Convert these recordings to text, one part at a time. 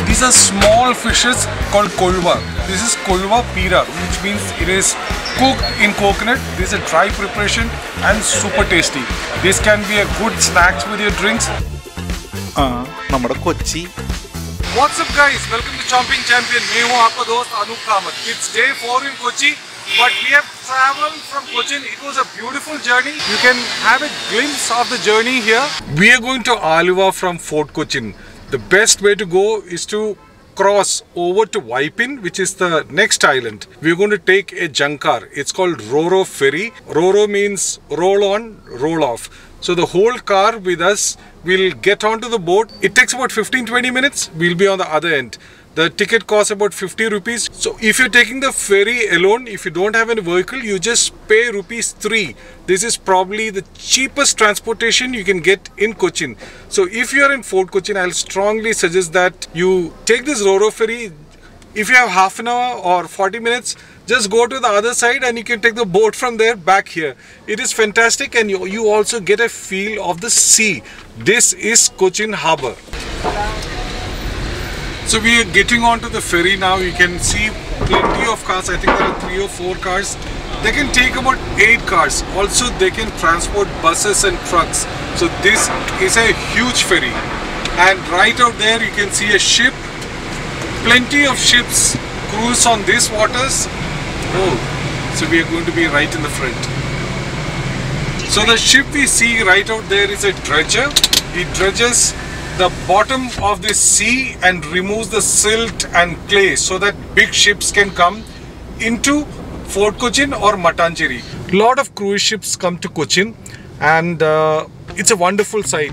These are small fishes called kolva. This is kolva pira, which means it is cooked in coconut. This is a dry preparation and super tasty. This can be a good snacks with your drinks. Kochi. What's up guys? Welcome to Chomping Champion. It's day 4 in Kochi, but we have traveled from Kochi. It was a beautiful journey. You can have a glimpse of the journey here. We are going to Aluva from Fort Cochin. The best way to go is to cross over to Waipin, which is the next island. We're going to take a junkar. It's called Roro ferry. Roro means roll on, roll off. So the whole car with us will get onto the boat. It takes about 15-20 minutes. We'll be on the other end. The ticket costs about 50 rupees. So if you're taking the ferry alone, if you don't have any vehicle, you just pay rupees 3. This is probably the cheapest transportation you can get in Cochin. So if you're in Fort Cochin, I'll strongly suggest that you take this Roro ferry. If you have half an hour or 40 minutes, just go to the other side and you can take the boat from there back here. It is fantastic, and you also get a feel of the sea. This is Cochin Harbour. So we are getting onto the ferry now. You can see plenty of cars. I think there are 3 or 4 cars. They can take about 8 cars. Also, they can transport buses and trucks. So this is a huge ferry. And right out there, you can see a ship. Plenty of ships cruise on these waters. Oh, so we are going to be right in the front. So the ship we see right out there is a dredger. It dredges the bottom of the sea and removes the silt and clay so that big ships can come into Fort Cochin or Matanjeri. A lot of cruise ships come to Cochin, and it's a wonderful sight.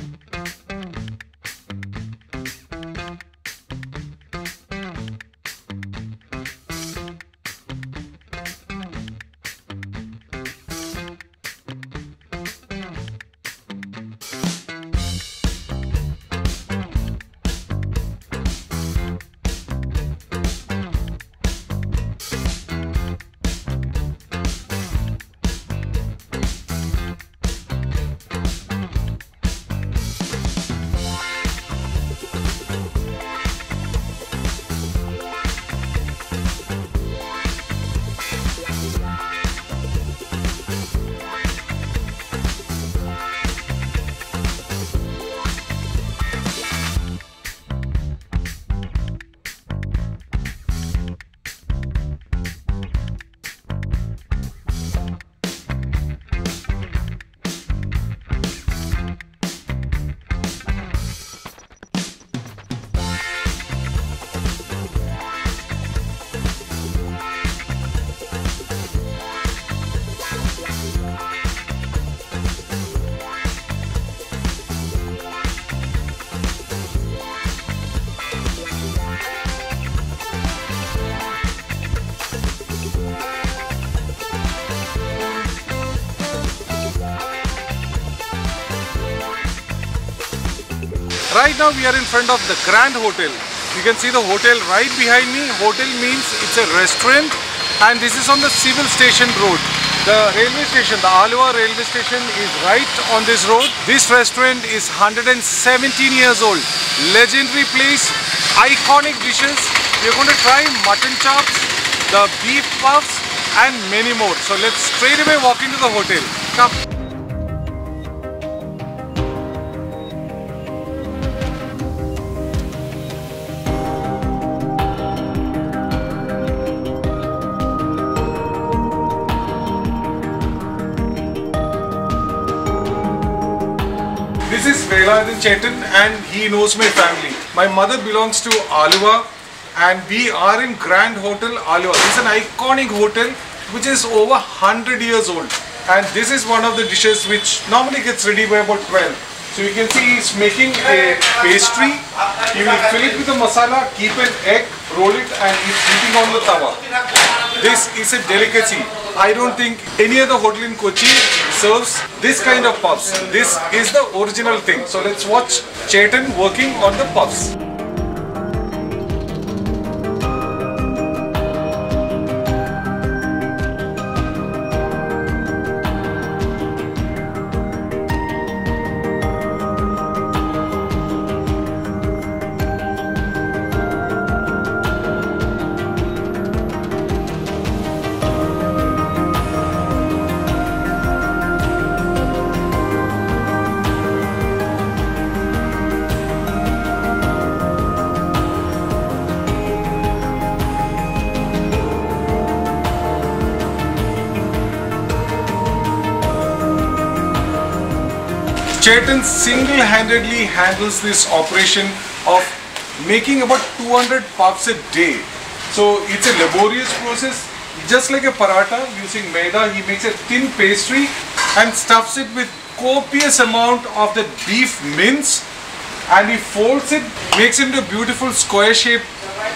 Right now we are in front of the Grand Hotel. You can see the hotel right behind me. Hotel means it's a restaurant, and this is on the Civil Station Road. The railway station, the Aluva railway station, is right on this road. This restaurant is 117 years old. Legendary place, iconic dishes. We're going to try mutton chops, the beef puffs, and many more. So let's straight away walk into the hotel. Come. This is Chetan, and he knows my family. My mother belongs to Aluva, and we are in Grand Hotel Aluva. This is an iconic hotel which is over 100 years old, and this is one of the dishes which normally gets ready by about 12. So you can see he's making a pastry. He will fill it with the masala, keep an egg, roll it and he's heating on the tawa. This is a delicacy. I don't think any other hotel in Kochi serves this kind of puffs. This is the original thing. So let's watch Chetan working on the puffs. Chetan single-handedly handles this operation of making about 200 puffs a day. So it's a laborious process. Just like a paratha, using maida, he makes a thin pastry and stuffs it with copious amount of the beef mince, and he folds it, makes it into a beautiful square-shaped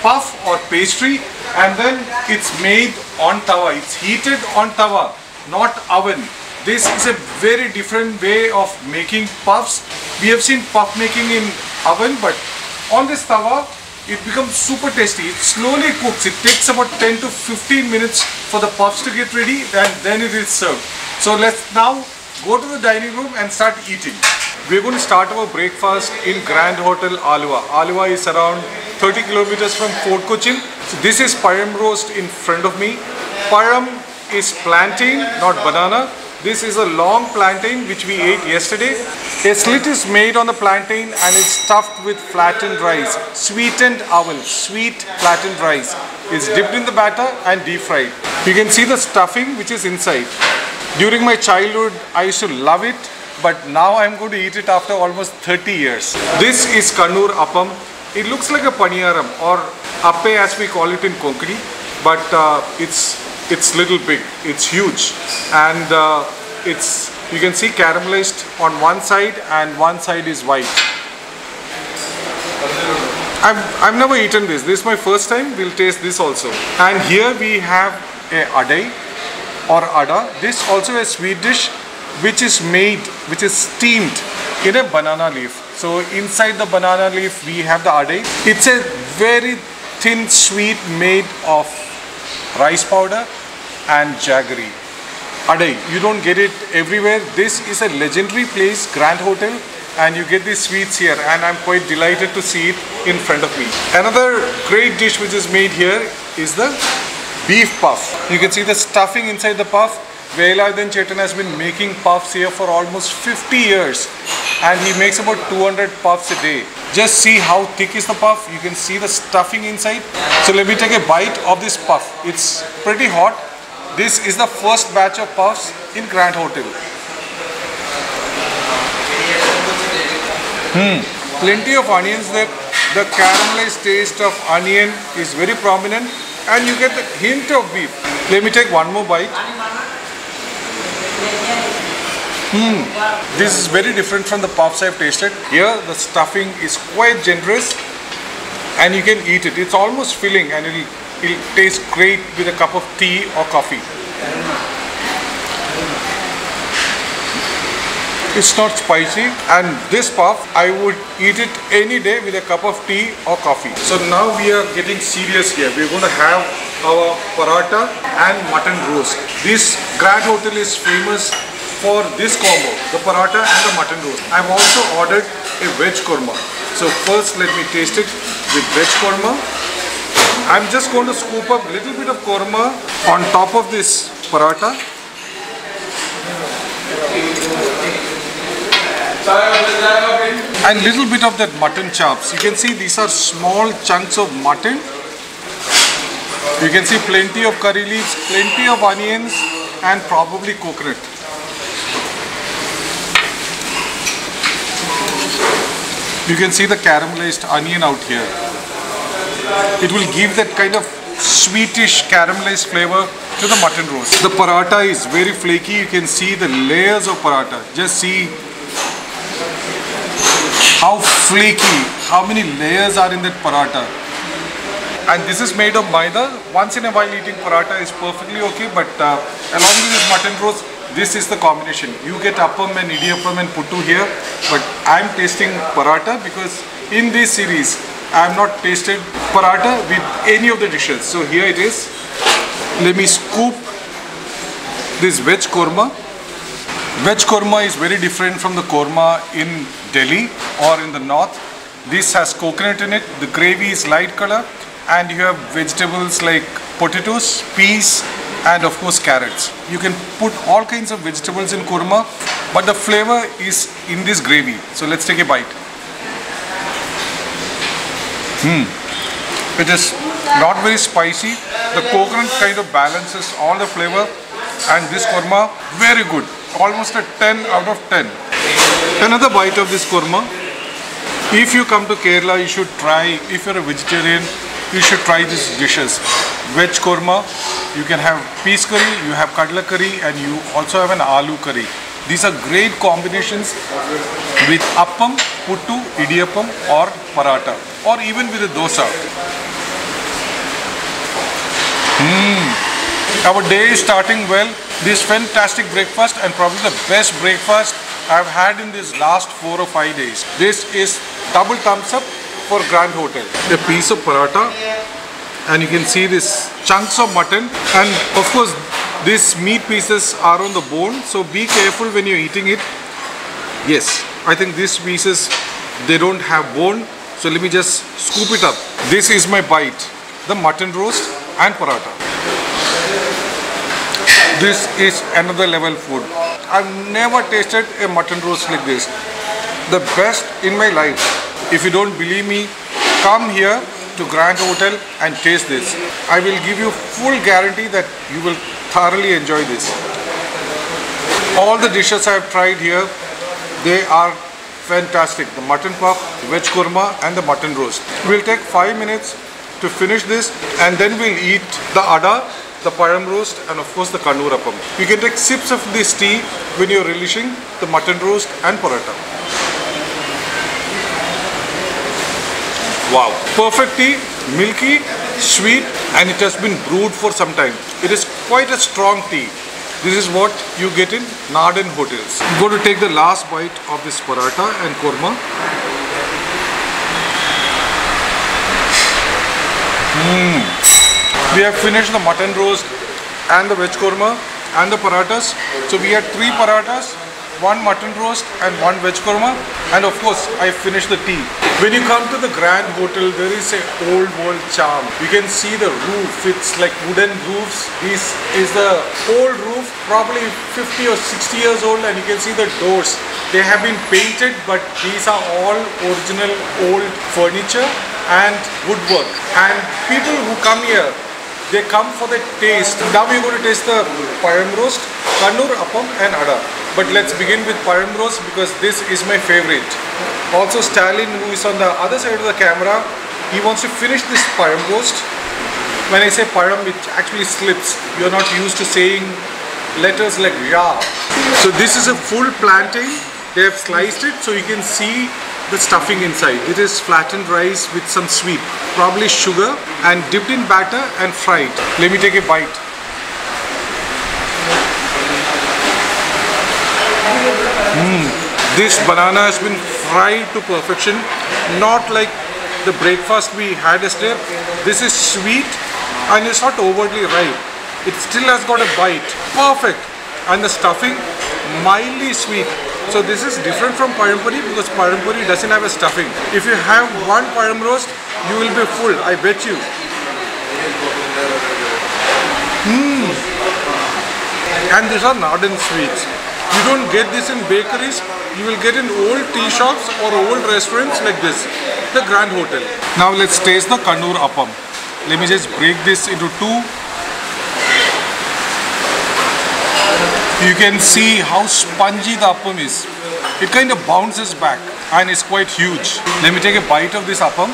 puff or pastry, and then it's made on tawa. It's heated on tawa, not oven. This is a very different way of making puffs. We have seen puff making in oven, but on this tawa, it becomes super tasty. It slowly cooks. It takes about 10 to 15 minutes for the puffs to get ready, and then it is served. So let's now go to the dining room and start eating. We're going to start our breakfast in Grand Hotel Alua. Alua is around 30 kilometers from Fort Cochin. So this is Payam roast in front of me. Payam is plantain, not banana. This is a long plantain which we ate yesterday. A slit is made on the plantain and it's stuffed with flattened rice. Sweetened owl, sweet flattened rice is dipped in the batter and deep fried. You can see the stuffing which is inside. During my childhood, I used to love it, but now I'm going to eat it after almost 30 years. This is Kannur Appam. It looks like a paniyaram or appe as we call it in Konkani, but it's little big, it's huge, and you can see caramelized on one side and one side is white. I've never eaten this. This is my first time. We'll taste this also. And here we have a adai or ada. This also a sweet dish which is steamed in a banana leaf. So inside the banana leaf we have the adai. It's a very thin sweet made of rice powder and jaggery. Adai, you don't get it everywhere. This is a legendary place, Grand Hotel, and you get these sweets here, and I'm quite delighted to see it in front of me. Another great dish which is made here is the beef puff. You can see the stuffing inside the puff. Velayudan Chetan has been making puffs here for almost 50 years, and he makes about 200 puffs a day. Just see how thick is the puff. You can see the stuffing inside. So let me take a bite of this puff. It's pretty hot. This is the first batch of puffs in Grand Hotel. Plenty of onions there. The caramelized taste of onion is very prominent, and you get the hint of beef. Let me take one more bite. This is very different from the puffs I've tasted. Here the stuffing is quite generous and you can eat it. It's almost filling and it'll taste great with a cup of tea or coffee. It's not spicy, and this puff I would eat it any day with a cup of tea or coffee. So now we are getting serious here. We're going to have our paratha and mutton roast. This Grand Hotel is famous for this combo, the paratha and the mutton roast. I've also ordered a veg korma. So first let me taste it with veg korma. I'm just going to scoop up a little bit of korma on top of this paratha. And little bit of that mutton chops. You can see these are small chunks of mutton. You can see plenty of curry leaves, plenty of onions, and probably coconut. You can see the caramelized onion out here. It will give that kind of sweetish caramelized flavor to the mutton roast. The paratha is very flaky. You can see the layers of paratha. Just see How flaky, how many layers are in that paratha. And this is made of maida. Once in a while eating paratha is perfectly okay, but along with this mutton roast, this is the combination. You get appam and idiyappam and puttu here, but I'm tasting paratha because in this series, I have not tasted paratha with any of the dishes. So here it is. Let me scoop this veg korma. Veg korma is very different from the korma in Delhi or in the north. This has coconut in it. The gravy is light color, and you have vegetables like potatoes, peas, and of course carrots. You can put all kinds of vegetables in korma, but the flavor is in this gravy. So let's take a bite. It is not very spicy. The coconut kind of balances all the flavor, and this korma very good. Almost a 10 out of 10. Another bite of this korma. If you come to Kerala, you should try. If you're a vegetarian, you should try these dishes. Veg korma. You can have peas curry, you have kadla curry, and you also have an aloo curry. These are great combinations with appam, puttu, idiyappam or paratha, or even with a dosa. Our day is starting well. This fantastic breakfast, and probably the best breakfast I've had in these last 4 or 5 days. This is double thumbs up for Grand Hotel. A piece of paratha, and you can see this chunks of mutton, and of course these meat pieces are on the bone, so be careful when you're eating it. Yes, I think these pieces, they don't have bone, so let me just scoop it up. This is my bite, the mutton roast and paratha. This is another level food. I've never tasted a mutton roast like this. The best in my life. If you don't believe me, come here to Grand Hotel and taste this. I will give you full guarantee that you will thoroughly enjoy this. All the dishes I have tried here, they are fantastic. The mutton puff, veg korma and the mutton roast. We'll take 5 minutes to finish this, and then we'll eat the ada, the payam roast, and of course the kannur appam. You can take sips of this tea when you're relishing the mutton roast and paratha. Wow, perfect tea, milky, sweet, and it has been brewed for some time. It is quite a strong tea. This is what you get in Narden hotels. I'm going to take the last bite of this paratha and korma. We have finished the mutton roast and the veg korma and the parathas. So we had 3 parathas, 1 mutton roast and 1 veg korma, and of course I finished the tea. When you come to the Grand Hotel, there is a old world charm. You can see the roof, it's like wooden roofs. This is the old roof, probably 50 or 60 years old, and you can see the doors. They have been painted, but these are all original old furniture and woodwork. And people who come here, they come for the taste. Now we're going to taste the payam roast, kannur appam and ada. But let's begin with payam roast because this is my favorite. Also Stalin, who is on the other side of the camera, he wants to finish this payam roast. When I say payam, it actually slips. You're not used to saying letters like ya. So this is a full plantain. They have sliced it so you can see the stuffing inside. It is flattened rice with some sweet, probably sugar, and dipped in batter and fried. Let me take a bite. This banana has been fried to perfection, not like the breakfast we had yesterday. This is sweet and it's not overtly ripe. It still has got a bite. Perfect. And the stuffing, mildly sweet. So this is different from payam puri because payam puri doesn't have a stuffing. If you have 1 payam roast, you will be full, I bet you. And these are Narden sweets. You don't get this in bakeries. You will get in old tea shops or old restaurants like this, the Grand Hotel. Now let's taste the kannur appam. Let me just break this into 2. You can see how spongy the appam is. It kind of bounces back and is quite huge. Let me take a bite of this appam.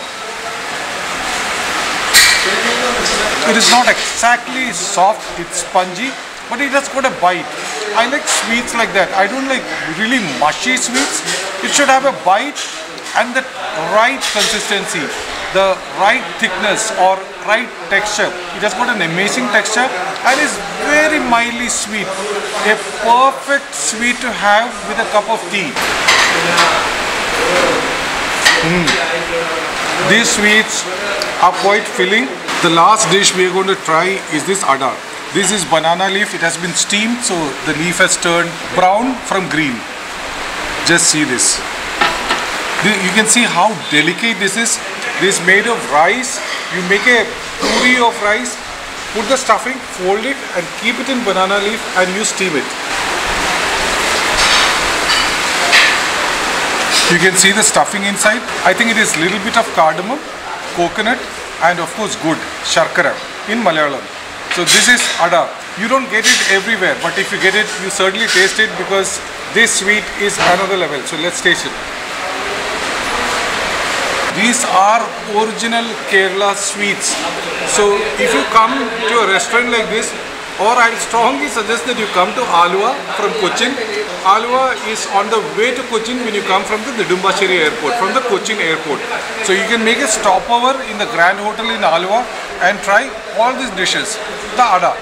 It is not exactly soft, it's spongy, but it has got a bite. I like sweets like that. I don't like really mushy sweets. It should have a bite and the right consistency, the right thickness or right texture. It has got an amazing texture and is very mildly sweet. A perfect sweet to have with a cup of tea. These sweets are quite filling. The last dish we are going to try is this ada. This is banana leaf. It has been steamed, so the leaf has turned brown from green. Just see this. You can see how delicate this is. This is made of rice. You make a puri of rice, put the stuffing, fold it and keep it in banana leaf and you steam it. You can see the stuffing inside. I think it is little bit of cardamom, coconut and of course good, sharkara in Malayalam. So this is ada. You don't get it everywhere, but if you get it, you certainly taste it because this sweet is another level. So let's taste it. These are original Kerala sweets. So if you come to a restaurant like this, or I'll strongly suggest that you come to Alua from Cochin. Alua is on the way to Cochin when you come from the Nedumbasheri airport, from the Cochin airport. So you can make a stopover in the Grand Hotel in Alua and try all these dishes. The ada.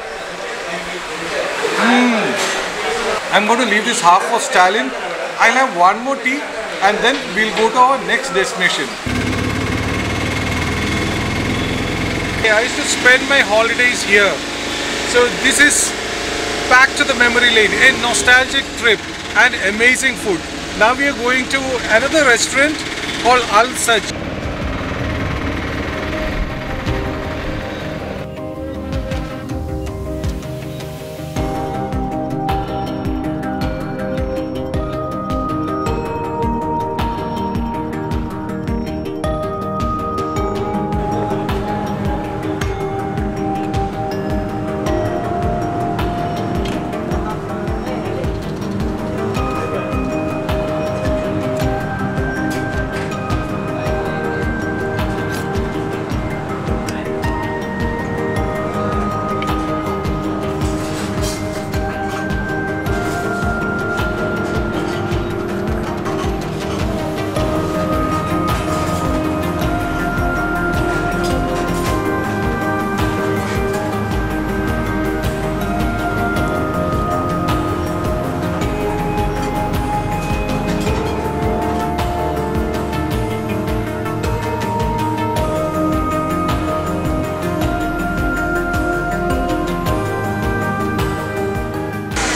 I'm going to leave this half for Stalin. I'll have one more tea and then we'll go to our next destination. I used to spend my holidays here. So this is back to the memory lane, a nostalgic trip and amazing food. Now we are going to another restaurant called Al Saj.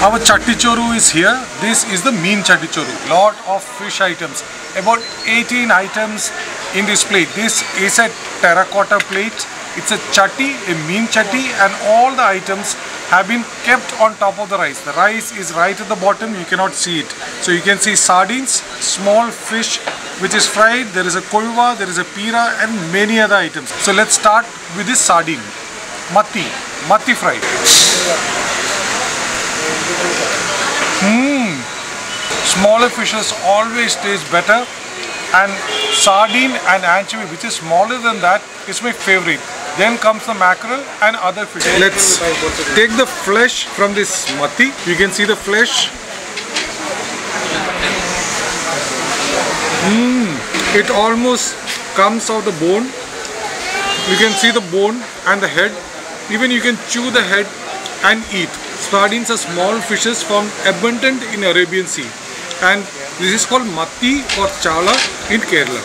Our Chatti Choru is here. This is the Meen Chatti Choru. Lot of fish items. About 18 items in this plate. This is a terracotta plate. It's a chatti, a Meen chatti, and all the items have been kept on top of the rice. The rice is right at the bottom. You cannot see it. So you can see sardines, small fish which is fried. There is a kolva, there is a pira, and many other items. So let's start with this sardine. Matti fried. Smaller fishes always taste better, and sardine and anchovy, which is smaller than that, is my favorite. Then comes the mackerel and other fish. Let's take the flesh from this matti. You can see the flesh. It almost comes out the bone. You can see the bone and the head. Even you can chew the head and eat. Sardines are small fishes found abundant in Arabian Sea, and this is called matti or chala in Kerala.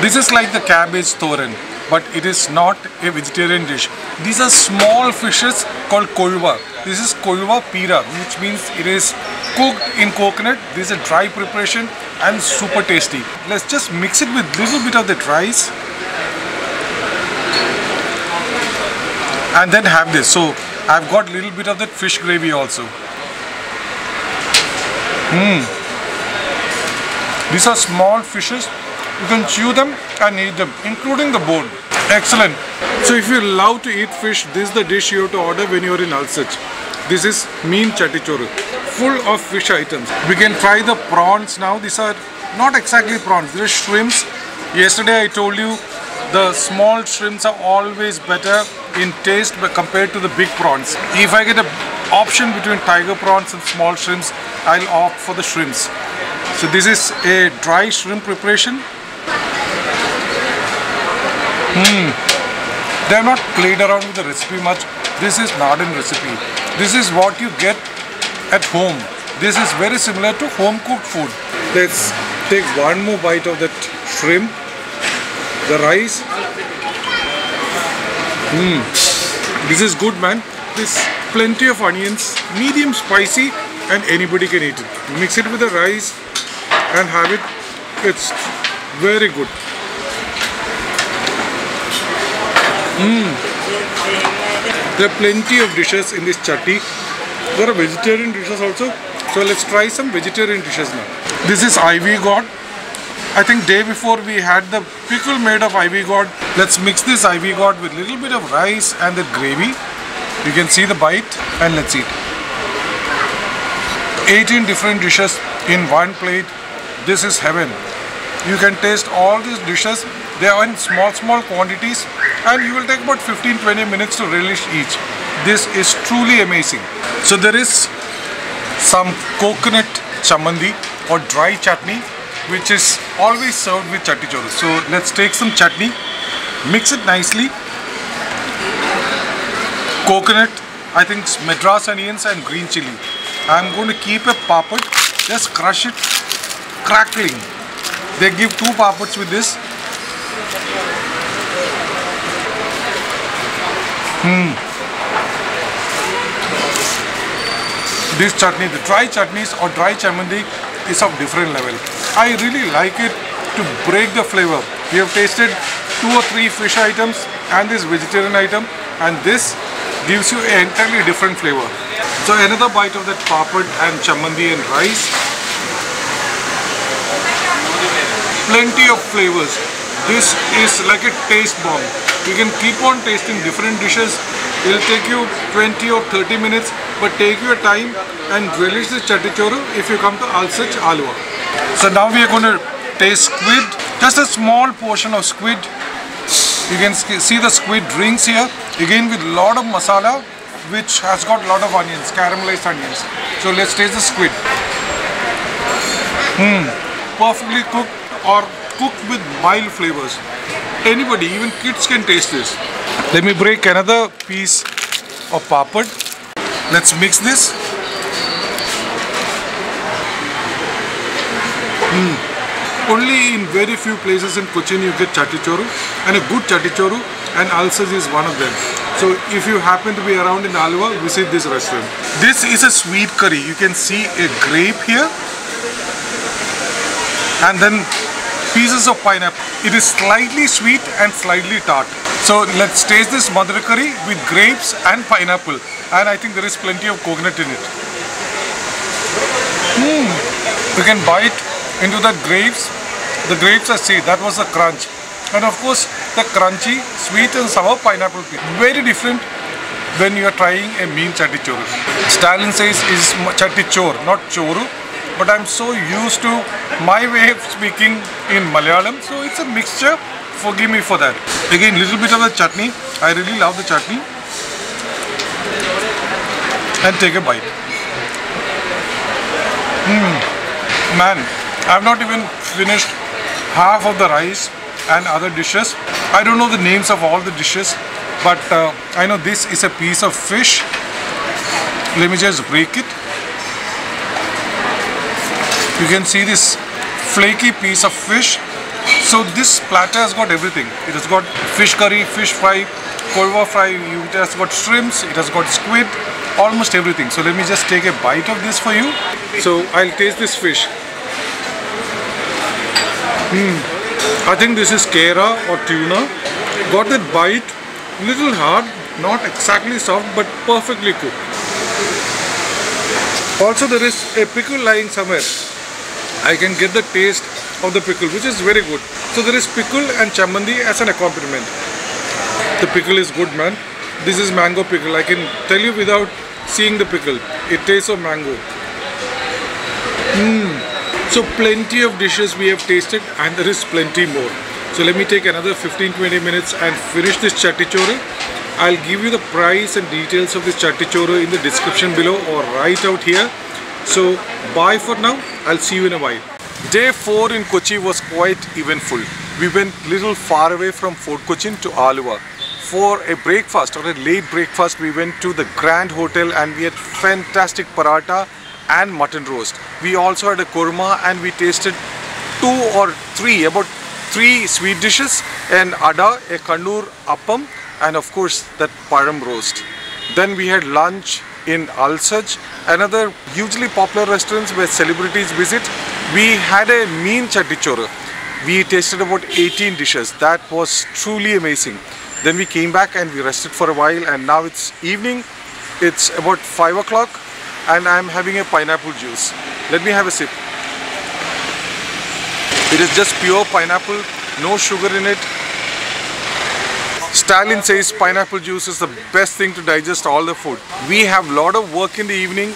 This is like the cabbage thoran, but it is not a vegetarian dish. These are small fishes called kolva. This is kolva pira, which means it is cooked in coconut. This is a dry preparation and super tasty. Let's just mix it with little bit of the rice and then have this. So I've got little bit of that fish gravy also. These are small fishes. You can chew them and eat them, including the bone. Excellent. So if you love to eat fish, this is the dish you have to order when you are in Al Saj. This is Meen Chatti Choru, full of fish items. We can try the prawns now. These are not exactly prawns, they're shrimps. Yesterday I told you the small shrimps are always better in taste compared to the big prawns. If I get an option between tiger prawns and small shrimps, I'll opt for the shrimps. So this is a dry shrimp preparation. They have not played around with the recipe much. This is Narden recipe. This is what you get at home. This is very similar to home cooked food. Let's take one more bite of that shrimp. The rice. This is good, man. This plenty of onions, medium spicy, and anybody can eat it. Mix it with the rice and have it. It's very good. There are plenty of dishes in this chatti. There are vegetarian dishes also. So let's try some vegetarian dishes now. This is ivy gourd. I think day before we had the pickle made of ivy gourd. Let's mix this ivy gourd with little bit of rice and the gravy. You can see the bite and let's eat. 18 different dishes in one plate. This is heaven. You can taste all these dishes. They are in small quantities and you will take about 15-20 minutes to relish each. This is truly amazing. So there is some coconut chamandi or dry chutney which is always served with chatti choru. So let's take some chutney, mix it nicely. Coconut, I think Madras onions and green chili. I'm going to keep a papad, just crush it, crackling. They give 2 papads with this. This chutney, the dry chutneys or dry chamandi is of different level. I really like it to break the flavor. We have tasted 2 or 3 fish items and this vegetarian item, and this gives you an entirely different flavor. So another bite of that papad and chamandi and rice. Plenty of flavors. This is like a taste bomb. You can keep on tasting different dishes. It will take you 20 or 30 minutes, but take your time and relish the chatti choru if you come to Alsach, Alua. So now we are going to taste squid. Just a small portion of squid. You can see the squid rings here. Again with lot of masala, which has got lot of onions, caramelized onions. So let's taste the squid. Perfectly cooked or cooked with mild flavors. Anybody, even kids can taste this. Let me break another piece of papad. Let's mix this. Only in very few places in Kochi you get chatti choru, and a good chatti choru, and Alsaj is one of them. So if you happen to be around in Alua, visit this restaurant. This is a sweet curry. You can see a grape here and then pieces of pineapple. It is slightly sweet and slightly tart. So let's taste this mother curry with grapes and pineapple, and I think there is plenty of coconut in it. You can bite into the grapes. The grapes are sweet. That was the crunch, and of course the crunchy, sweet and sour pineapple peel. Very different when you are trying a Meen chatti choru. Stalin says is chatti chor, not choru. But I'm so used to my way of speaking in Malayalam, so it's a mixture. Forgive me for that. Again, little bit of the chutney. I really love the chutney. And take a bite. Man, I've not even finished half of the rice and other dishes. I don't know the names of all the dishes, but I know this is a piece of fish. Let me just break it. You can see this flaky piece of fish. So this platter has got everything. It has got fish curry, fish fry, korwa fry, it has got shrimps, it has got squid, almost everything. So let me just take a bite of this for you. So I'll taste this fish. I think this is kera or tuna. Got that bite, little hard, not exactly soft but perfectly cooked. Also there is a pickle lying somewhere. I can get the taste of the pickle, which is very good. So there is pickle and chamandi as an accompaniment. The pickle is good, man. This is mango pickle. I can tell you without seeing the pickle. It tastes of mango. So plenty of dishes we have tasted, and there is plenty more. So let me take another 15-20 minutes and finish this chatti choru. I'll give you the price and details of this chatti choru in the description below or right out here. So bye for now. I'll see you in a while. Day 4 in Kochi was quite eventful. We went little far away from Fort Cochin to Aluva. For a breakfast or a late breakfast, we went to the Grand Hotel and we had fantastic paratha and mutton roast. We also had a korma and we tasted about three sweet dishes, an ada, a kannur appam, and of course that param roast. Then we had lunch in Alsaj, another hugely popular restaurant where celebrities visit. We had a Meen Chatti Choru. We tasted about 18 dishes. That was truly amazing. Then we came back and we rested for a while, and now it's evening. It's about 5 o'clock and I'm having a pineapple juice. Let me have a sip. It is just pure pineapple, no sugar in it. Stalin says pineapple juice is the best thing to digest all the food. We have a lot of work in the evening,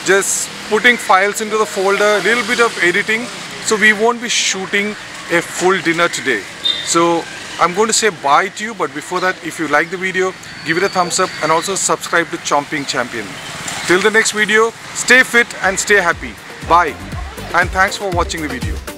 just putting files into the folder, a little bit of editing. So we won't be shooting a full dinner today. So I'm going to say bye to you, but before that, if you like the video, give it a thumbs up and also subscribe to Chomping Champion. Till the next video, stay fit and stay happy. Bye, and thanks for watching the video.